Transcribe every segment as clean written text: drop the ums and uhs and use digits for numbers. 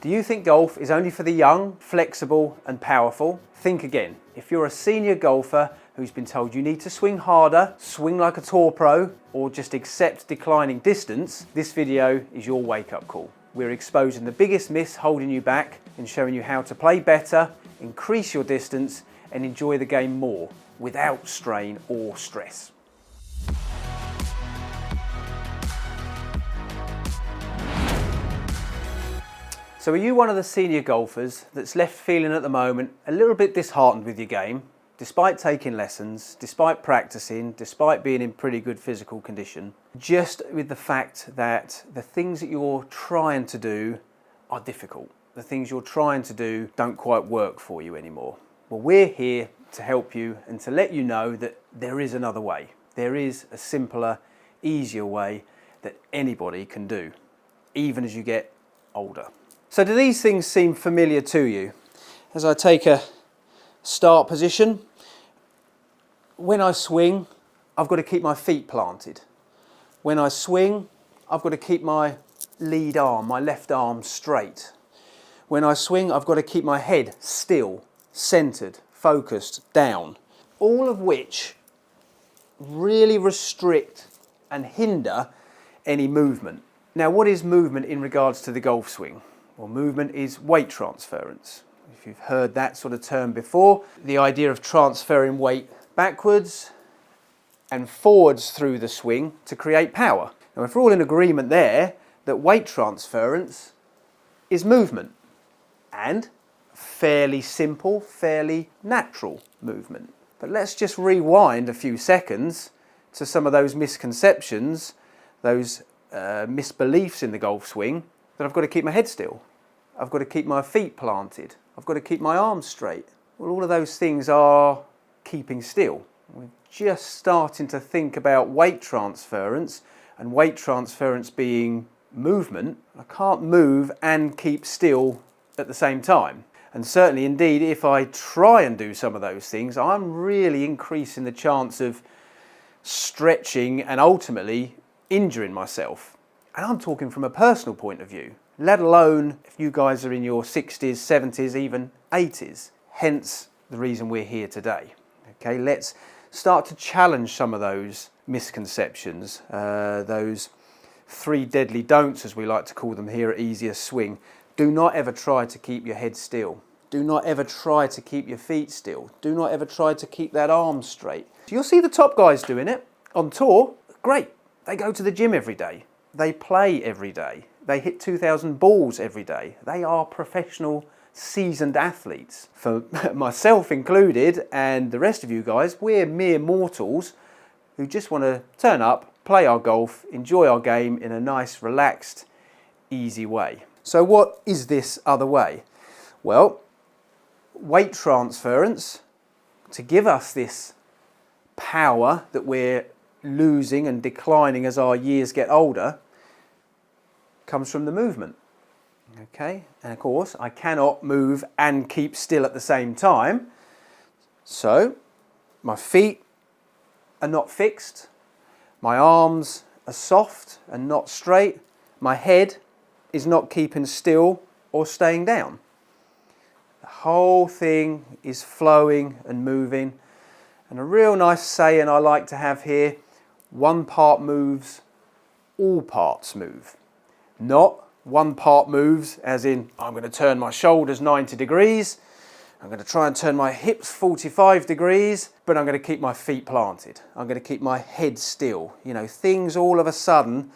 Do you think golf is only for the young, flexible and powerful? Think again. If you're a senior golfer who's been told you need to swing harder, swing like a tour pro, or just accept declining distance, this video is your wake-up call. We're exposing the biggest myths holding you back and showing you how to play better, increase your distance and enjoy the game more without strain or stress. So are you one of the senior golfers that's left feeling at the moment a little bit disheartened with your game, despite taking lessons, despite practicing, despite being in pretty good physical condition, just with the fact that the things that you're trying to do are difficult? The things you're trying to do don't quite work for you anymore. Well, we're here to help you and to let you know that there is another way. There is a simpler, easier way that anybody can do, even as you get older. So do these things seem familiar to you? As I take a start position, when I swing, I've got to keep my feet planted. When I swing, I've got to keep my lead arm, my left arm straight. When I swing, I've got to keep my head still, centered, focused, down. All of which really restrict and hinder any movement. Now, what is movement in regards to the golf swing? Well, movement is weight transference. If you've heard that sort of term before, the idea of transferring weight backwards and forwards through the swing to create power. Now, if we're all in agreement there that weight transference is movement and fairly simple, fairly natural movement. But let's just rewind a few seconds to some of those misconceptions, those misbeliefs in the golf swing, that I've got to keep my head still, I've got to keep my feet planted, I've got to keep my arms straight. Well, all of those things are keeping still. We're just starting to think about weight transference and weight transference being movement. I can't move and keep still at the same time. And certainly, indeed, if I try and do some of those things, I'm really increasing the chance of stretching and ultimately injuring myself. And I'm talking from a personal point of view, let alone if you guys are in your 60s, 70s, even 80s. Hence the reason we're here today. Okay, let's start to challenge some of those misconceptions, those 3 deadly don'ts, as we like to call them here at Easier Swing. Do not ever try to keep your head still. Do not ever try to keep your feet still. Do not ever try to keep that arm straight. You'll see the top guys doing it on tour. Great. They go to the gym every day. They play every day. They hit 2,000 balls every day. They are professional, seasoned athletes. For myself included, and the rest of you guys, we're mere mortals who just want to turn up, play our golf, enjoy our game in a nice, relaxed, easy way. So what is this other way? Well, weight transference, to give us this power that we're losing and declining as our years get older, comes from the movement. Okay, and of course I cannot move and keep still at the same time. So my feet are not fixed, my arms are soft and not straight, my head is not keeping still or staying down. The whole thing is flowing and moving. And a real nice saying I like to have here, one part moves, all parts move. Not one part moves as in I'm going to turn my shoulders 90 degrees, I'm going to try and turn my hips 45 degrees, but I'm going to keep my feet planted. I'm going to keep my head still. You know, things all of a sudden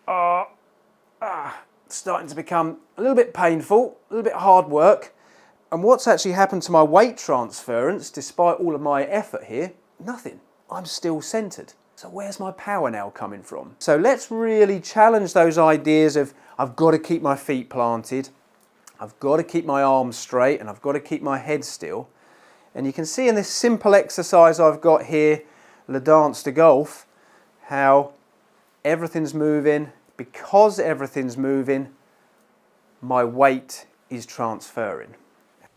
are starting to become a little bit painful, a little bit hard work. And what's actually happened to my weight transference, despite all of my effort here? Nothing. I'm still centered. So where's my power now coming from? So let's really challenge those ideas of I've got to keep my feet planted, I've got to keep my arms straight, and I've got to keep my head still. And you can see in this simple exercise I've got here, Le Dance de Golf, how everything's moving. Because everything's moving, my weight is transferring.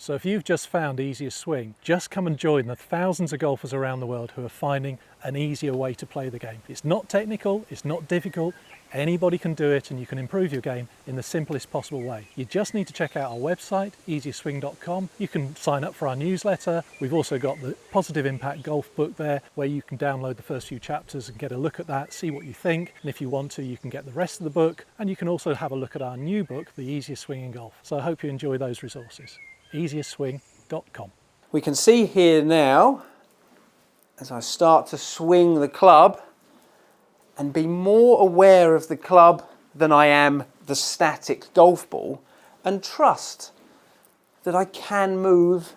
So if you've just found easier swing, just come and join the thousands of golfers around the world who are finding an easier way to play the game. It's not technical, it's not difficult, anybody can do it, and you can improve your game in the simplest possible way. You just need to check out our website, easierswing.com. You can sign up for our newsletter. We've also got the Positive Impact Golf book there, where you can download the first few chapters and get a look at that, see what you think, and if you want to, you can get the rest of the book, and you can also have a look at our new book, The Easiest Swing in Golf. So I hope you enjoy those resources. easierswing.com. We can see here now, as I start to swing the club, and be more aware of the club than I am the static golf ball, and trust that I can move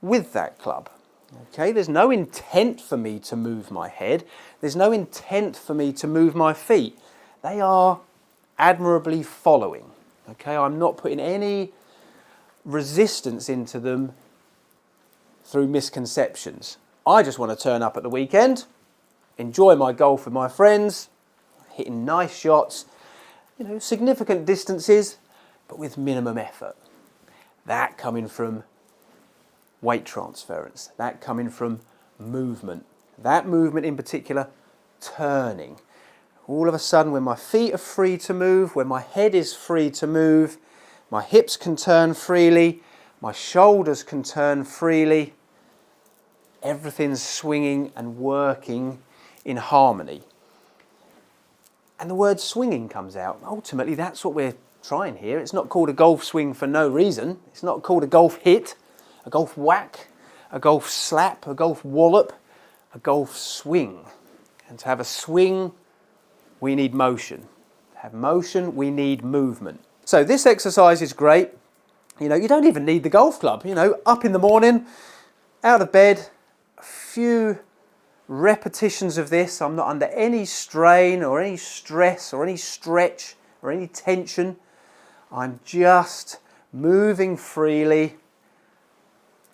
with that club. Okay, there's no intent for me to move my head. There's no intent for me to move my feet. They are admirably following. Okay, I'm not putting any resistance into them through misconceptions. I just want to turn up at the weekend, enjoy my golf with my friends, hitting nice shots, significant distances, but with minimum effort. That coming from weight transference, that coming from movement, that movement in particular, turning. All of a sudden, when my feet are free to move, when my head is free to move, my hips can turn freely, my shoulders can turn freely, everything's swinging and working in harmony. And the word swinging comes out. Ultimately, that's what we're trying here. It's not called a golf swing for no reason. It's not called a golf hit, a golf whack, a golf slap, a golf wallop, a golf swing. And to have a swing, we need motion. To have motion, we need movement. So this exercise is great. You don't even need the golf club. Up in the morning, out of bed, a few repetitions of this. I'm not under any strain or any stress or any stretch or any tension. I'm just moving freely.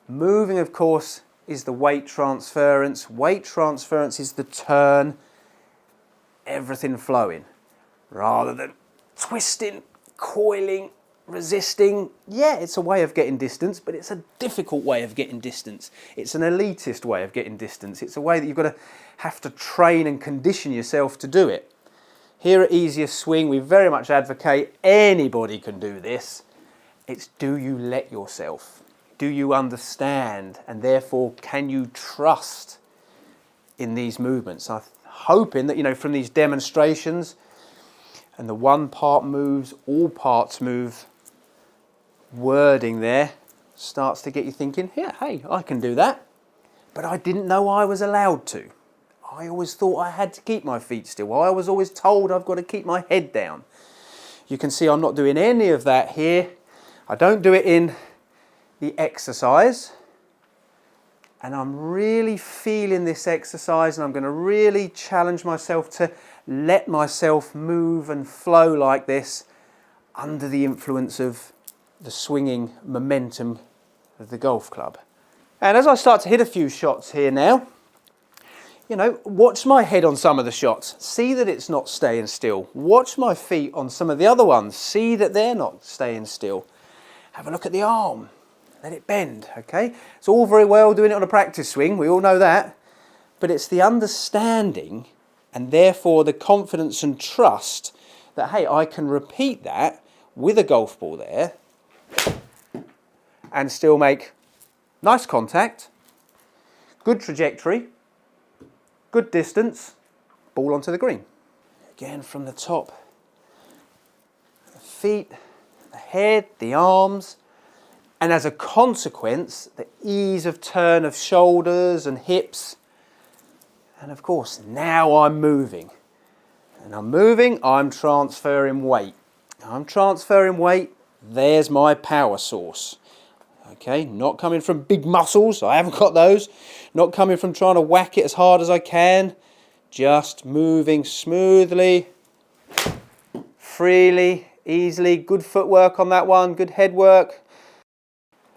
Moving, of course, is the weight transference. Weight transference is the turn. Everything flowing rather than twisting, coiling, resisting. Yeah, it's a way of getting distance, but it's a difficult way of getting distance. It's an elitist way of getting distance. It's a way that you've got to have to train and condition yourself to do it. Here at Easiest Swing, we very much advocate anybody can do this. It's, do you let yourself? Do you understand? And therefore, can you trust in these movements? I'm hoping that, from these demonstrations, and the one part moves, all parts move, wording there starts to get you thinking, yeah, hey, I can do that. But I didn't know I was allowed to. I always thought I had to keep my feet still. I was always told I've got to keep my head down. You can see I'm not doing any of that here. I don't do it in the exercise. And I'm really feeling this exercise, and I'm going to really challenge myself to let myself move and flow like this under the influence of the swinging momentum of the golf club. And as I start to hit a few shots here now, watch my head on some of the shots. See that it's not staying still. Watch my feet on some of the other ones. See that they're not staying still. Have a look at the arm. Let it bend, okay? It's all very well doing it on a practice swing. We all know that. But it's the understanding and therefore the confidence and trust that, hey, I can repeat that with a golf ball there and still make nice contact, good trajectory, good distance, ball onto the green. Again from the top, the feet, the head, the arms, and as a consequence, the ease of turn of shoulders and hips. And of course, now I'm moving. And I'm moving, I'm transferring weight. I'm transferring weight, there's my power source. Okay, not coming from big muscles, I haven't got those. Not coming from trying to whack it as hard as I can. Just moving smoothly, freely, easily. Good footwork on that one, good head work.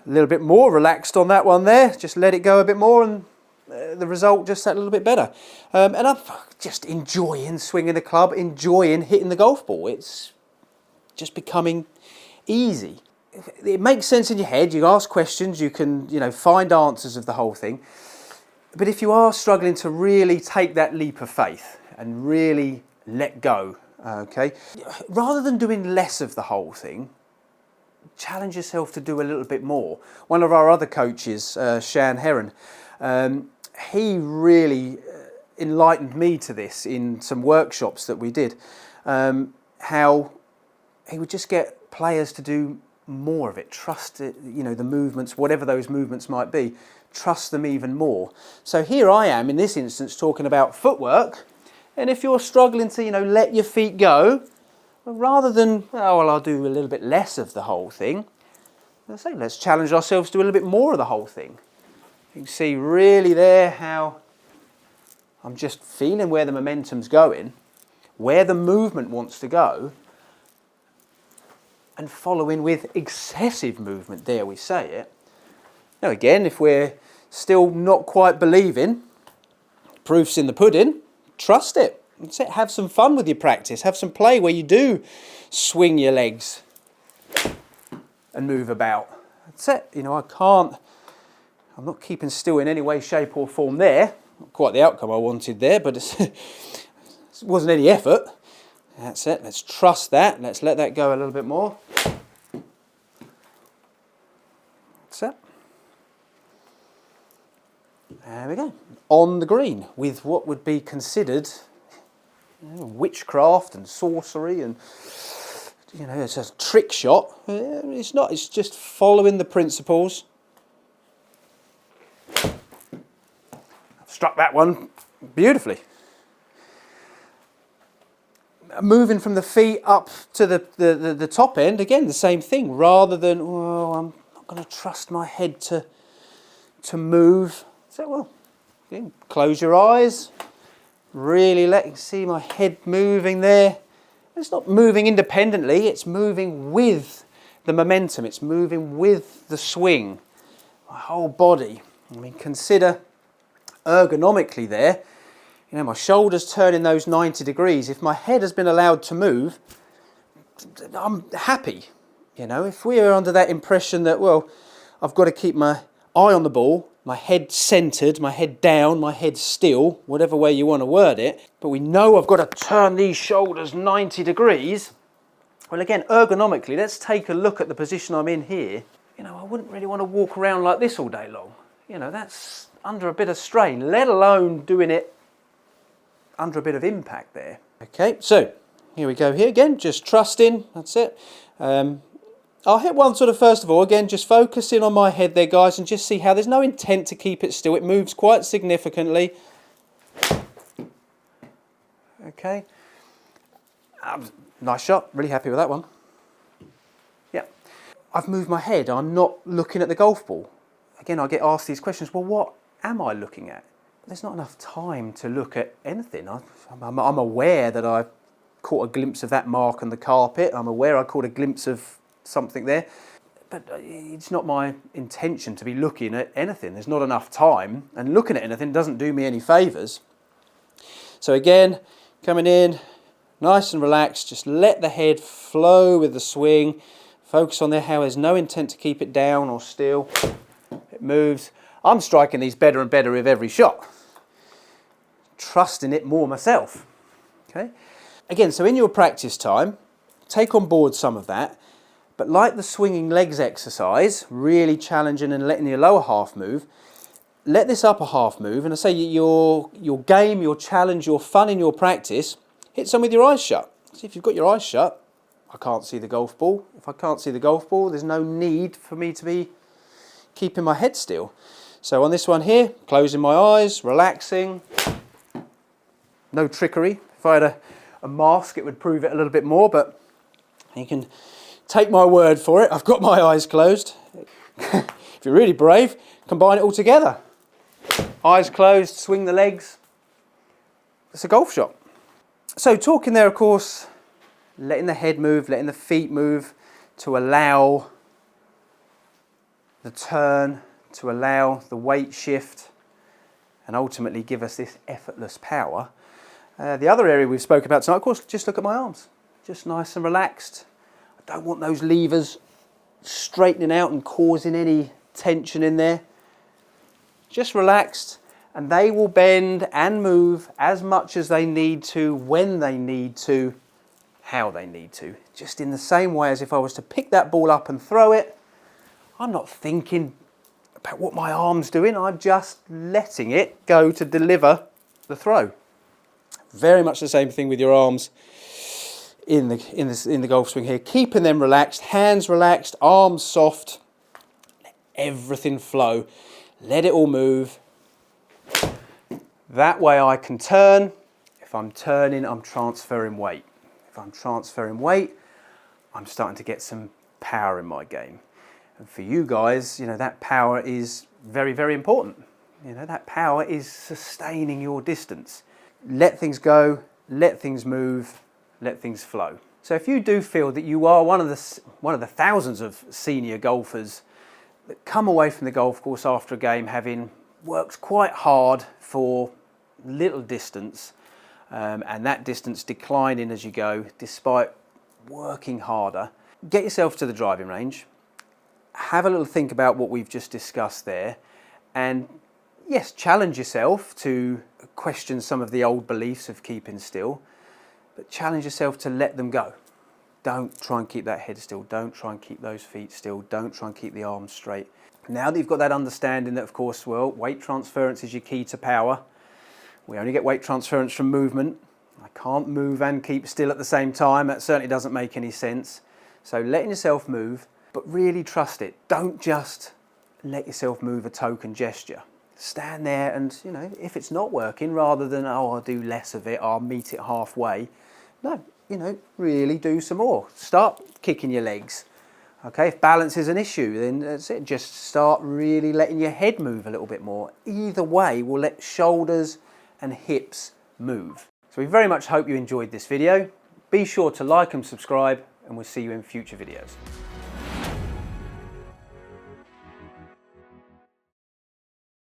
A little bit more relaxed on that one there. Just let it go a bit more and the result just that little bit better. And I'm just enjoying swinging the club, enjoying hitting the golf ball. It's just becoming easy. it makes sense in your head. You ask questions, you can, find answers of the whole thing. But if you are struggling to really take that leap of faith and really let go, okay, rather than doing less of the whole thing, challenge yourself to do a little bit more. One of our other coaches, Shan Heron, he really enlightened me to this in some workshops that we did, how he would just get players to do more of it, trust it, the movements, whatever those movements might be, trust them even more. So here I am in this instance talking about footwork, and if you're struggling to let your feet go, rather than I'll do a little bit less of the whole thing, let's challenge ourselves to do a little bit more of the whole thing. You can see really there how I'm just feeling where the momentum's going, where the movement wants to go, and following with excessive movement, there we say it. Now again, if we're still not quite believing, proof's in the pudding, trust it. That's it. Have some fun with your practice. Have some play where you do swing your legs and move about. That's it. I'm not keeping still in any way, shape or form there. Not quite the outcome I wanted there, but it wasn't any effort. That's it. Let's trust that. Let's let that go a little bit more. That's it. There we go. On the green with what would be considered witchcraft and sorcery and it's a trick shot. It's not. It's just following the principles. I've struck that one beautifully. Moving from the feet up to the top end, again the same thing. Rather than I'm not going to trust my head to move. So again, close your eyes. Really let you see my head moving there. It's not moving independently. It's moving with the momentum. It's moving with the swing. My whole body. Consider ergonomically there. My shoulders turning those 90 degrees. If my head has been allowed to move, I'm happy. If we are under that impression that, I've got to keep my eye on the ball, my head centred, my head down, my head still, whatever way you want to word it, but we know I've got to turn these shoulders 90 degrees, well, again, ergonomically, let's take a look at the position I'm in here. I wouldn't really want to walk around like this all day long. That's under a bit of strain, let alone doing it under a bit of impact there. Okay, so here we go here again, just trusting, that's it. I'll hit one sort of first of all, again, just focusing on my head there, guys, and just see how there's no intent to keep it still. It moves quite significantly. Okay. Nice shot, really happy with that one. Yeah. I've moved my head, I'm not looking at the golf ball. Again, I get asked these questions, well, what am I looking at? There's not enough time to look at anything. I'm aware that I caught a glimpse of that mark on the carpet. I'm aware I caught a glimpse of something there. But it's not my intention to be looking at anything. There's not enough time. And looking at anything doesn't do me any favours. So again, coming in, nice and relaxed. Just let the head flow with the swing. Focus on there how there's no intent to keep it down or still. It moves. I'm striking these better and better with every shot. Trusting it more myself. Okay. Again, so in your practice time, take on board some of that, but like the swinging legs exercise, really challenging and letting your lower half move, let this upper half move, and I say your game, your challenge, your fun in your practice, hit some with your eyes shut. So if you've got your eyes shut, I can't see the golf ball. If I can't see the golf ball, there's no need for me to be keeping my head still. So on this one here, closing my eyes, relaxing, no trickery. If I had a mask, it would prove it a little bit more, but you can take my word for it. I've got my eyes closed. If you're really brave, combine it all together. Eyes closed, swing the legs. It's a golf shot. So talking there, of course, letting the head move, letting the feet move to allow the turn, to allow the weight shift, and ultimately give us this effortless power. The other area we've spoken about tonight, of course, just look at my arms. Just nice and relaxed. I don't want those levers straightening out and causing any tension in there. Just relaxed, and they will bend and move as much as they need to, when they need to, how they need to. Just in the same way as if I was to pick that ball up and throw it, I'm not thinking about what my arm's doing, I'm just letting it go to deliver the throw. Very much the same thing with your arms in the golf swing here. Keeping them relaxed, hands relaxed, arms soft, let everything flow. Let it all move. That way I can turn. If I'm turning, I'm transferring weight. If I'm transferring weight, I'm starting to get some power in my game. And for you guys, you know, that power is very, very important. You know, that power is sustaining your distance. Let things go, let things move, let things flow. So if you do feel that you are one of the thousands of senior golfers that come away from the golf course after a game having worked quite hard for little distance, and that distance declining as you go despite working harder, get yourself to the driving range, have a little think about what we've just discussed there, and yes, challenge yourself to question some of the old beliefs of keeping still, but challenge yourself to let them go. Don't try and keep that head still. Don't try and keep those feet still. Don't try and keep the arms straight. Now that you've got that understanding that, of course, well, weight transference is your key to power. We only get weight transference from movement. I can't move and keep still at the same time. That certainly doesn't make any sense. So letting yourself move, but really trust it. Don't just let yourself move a token gesture. Stand there and, you know, if it's not working, rather than, oh, I'll do less of it, I'll meet it halfway. No, you know, really do some more. Start kicking your legs. Okay, if balance is an issue, then that's it. Just start really letting your head move a little bit more. Either way will let shoulders and hips move. So we very much hope you enjoyed this video. Be sure to like and subscribe, and we'll see you in future videos.